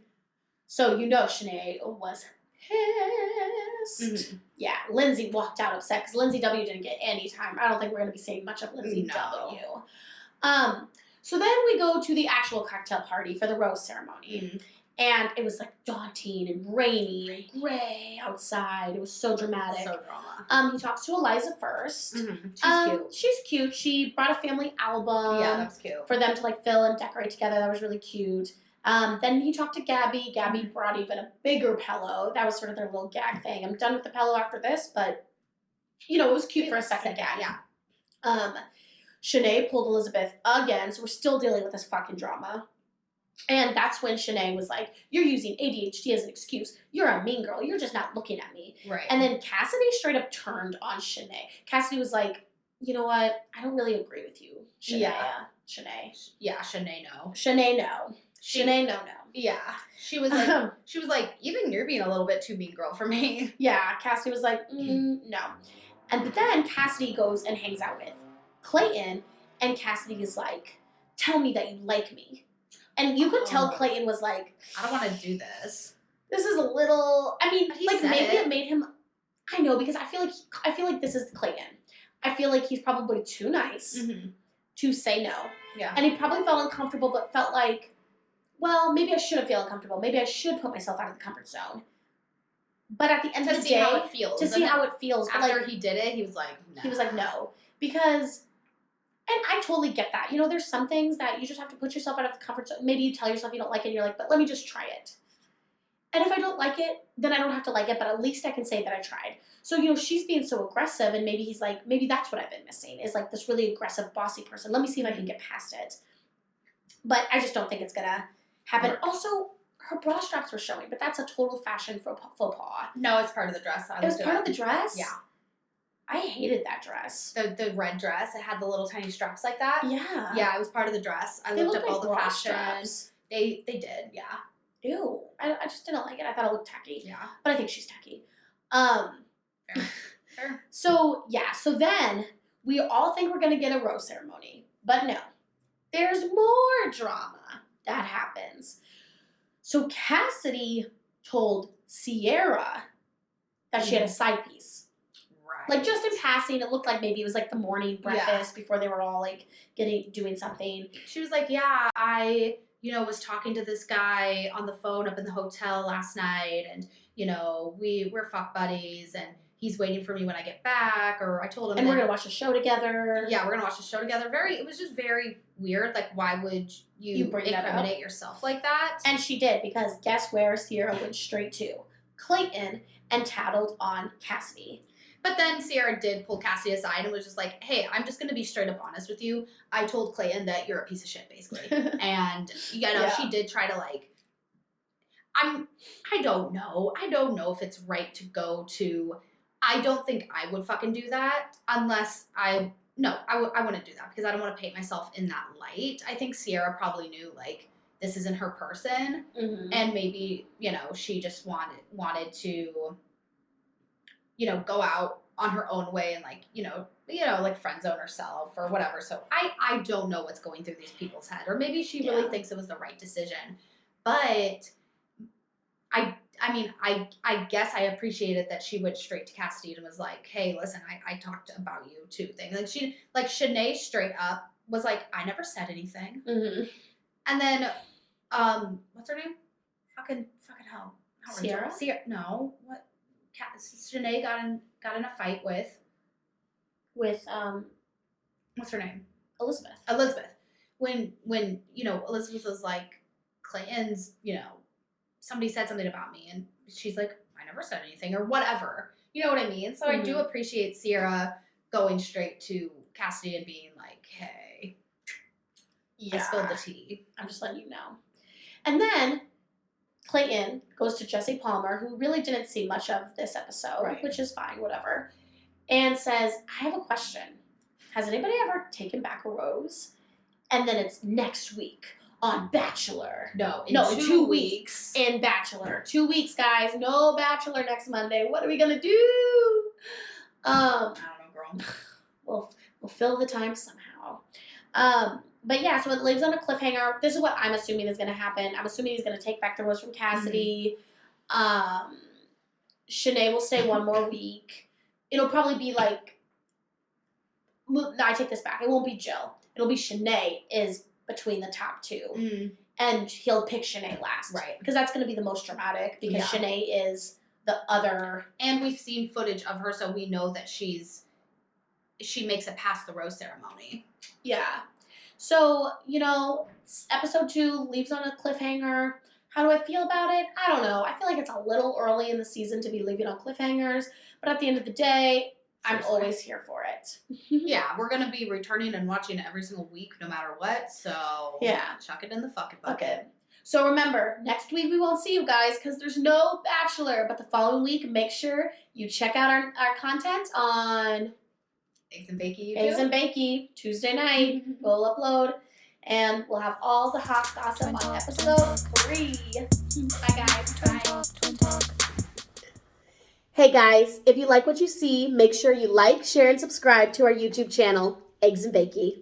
So Shanae was pissed. Yeah, Lindsay walked out upset because Lindsay W didn't get any time. I don't think we're going to be seeing much of Lindsay No. W. So then we go to the actual cocktail party for the rose ceremony. And it was like daunting and rainy and gray outside. It was so dramatic. So drama. He talks to Eliza first. She's cute. She's cute. She brought a family album. Yeah, that was cute. For them to like fill and decorate together. That was really cute. Then he talked to Gabby. Gabby brought even a bigger pillow. That was sort of their little gag thing. I'm done with the pillow after this, but it was cute for a second gag. Yeah. Shanae pulled Elizabeth again, so we're still dealing with this fucking drama. And that's when Shanae was like, "You're using ADHD as an excuse. You're a mean girl. You're just not looking at me." Right. And then Cassidy straight up turned on Shanae. Cassidy was like, "You know what? I don't really agree with you, Shanae." Yeah. Shanae. Yeah, Shanae, no. Shanae, no. Shanae, no. Yeah. She was like, even you're being a little bit too mean girl for me. Yeah, Cassidy was like, no. But then Cassidy goes and hangs out with Clayton, and Cassidy is like, "Tell me that you like me." And you could tell Clayton was like, "I don't want to do this. This is a little, I mean, But like maybe it made him, I know, because I feel like this is Clayton. I feel like he's probably too nice to say no. Yeah. And he probably felt uncomfortable, but felt like, well, maybe I shouldn't feel uncomfortable. Maybe I should put myself out of the comfort zone. But at the end of the day, how it feels. to see how it feels. After he did it, he was like, no. He was like, no. Because, and I totally get that. There's some things that you just have to put yourself out of the comfort zone. Maybe you tell yourself you don't like it, and you're like, but let me just try it. And if I don't like it, then I don't have to like it, but at least I can say that I tried. So, she's being so aggressive, and maybe he's like, maybe that's what I've been missing, is like this really aggressive, bossy person. Let me see if I can get past it. But I just don't think it's going to happen. Also, her bra straps were showing, but that's a total fashion faux pas. No, it's part of the dress. It was part of the dress? Yeah. I hated that dress. The red dress. It had the little tiny straps like that. Yeah. Yeah, it was part of the dress. I looked up all the fashion. Straps. They did, yeah. Ew. I just didn't like it. I thought it looked tacky. Yeah. But I think she's tacky. Fair. So, yeah. So then, we all think we're going to get a rose ceremony. But no. There's more drama that happens. So Cassidy told Sierra that she had a side piece. Right. Like, just in passing, it looked like maybe it was like the morning breakfast before they were all like doing something. She was like, yeah, I, was talking to this guy on the phone up in the hotel last night, and, we're fuck buddies, and he's waiting for me when I get back, or I told him. And we're going to watch a show together. Yeah, we're going to watch a show together. It was just very weird. Like, why would you incriminate yourself like that? And she did, because guess where Sierra went straight to? Clayton, and tattled on Cassidy. But then Sierra did pull Cassidy aside and was just like, hey, I'm just going to be straight up honest with you. I told Clayton that you're a piece of shit, basically. And, she did try to, like, I don't know. I don't know if it's right to go to, I don't think I would fucking do that unless I wouldn't do that, because I don't want to paint myself in that light. I think Sierra probably knew, like, this isn't her person. And maybe, she just wanted to, go out on her own way and like, like friend zone herself or whatever. So I don't know what's going through these people's head, or maybe she really thinks it was the right decision. But I guess I appreciated that she went straight to Cassidy and was like, hey, listen, I talked about you too thing. Like Shanae straight up was like, I never said anything. And then, what's her name? Fucking hell. Sierra? No. What? Shanae got in a fight with what's her name? Elizabeth. When Elizabeth was like, Clayton's, somebody said something about me, and she's like, I never said anything, or whatever. You know what I mean? So I do appreciate Sierra going straight to Cassidy and being like, hey, I spilled the tea. I'm just letting you know. And then Clayton goes to Jesse Palmer, who really didn't see much of this episode, which is fine, whatever, and says, I have a question. Has anybody ever taken back a rose? And then it's next week on Bachelor. No, in 2 weeks. In Bachelor. 2 weeks, guys. No Bachelor next Monday. What are we going to do? I don't know, girl. We'll fill the time somehow. But yeah, so it leaves on a cliffhanger. This is what I'm assuming is going to happen. I'm assuming he's going to take back the rose from Cassidy. Shanae will stay one more week. It'll probably be like, no, I take this back. It won't be Jill. It'll be Shanae is between the top two. And he'll pick Shanae last. Right. Because that's going to be the most dramatic because Yeah. Shanae is the other. And we've seen footage of her, so we know that she makes it past the rose ceremony. Yeah. So, episode 2 leaves on a cliffhanger. How do I feel about it? I don't know. I feel like it's a little early in the season to be leaving on cliffhangers. But at the end of the day, I'm Seriously. always here for it. Yeah, we're going to be returning and watching it every single week, no matter what. So, Yeah. chuck it in the fucking bucket. Okay. So remember, next week we won't see you guys because there's no Bachelor. But the following week, make sure you check out our content on Eggs and Bakey, Eggs and Bakey, Tuesday night. We'll upload. And we'll have all the hot gossip on episode 3. Bye, guys. Bye. Twin talk. Hey, guys. If you like what you see, make sure you like, share, and subscribe to our YouTube channel, Eggs and Bakey.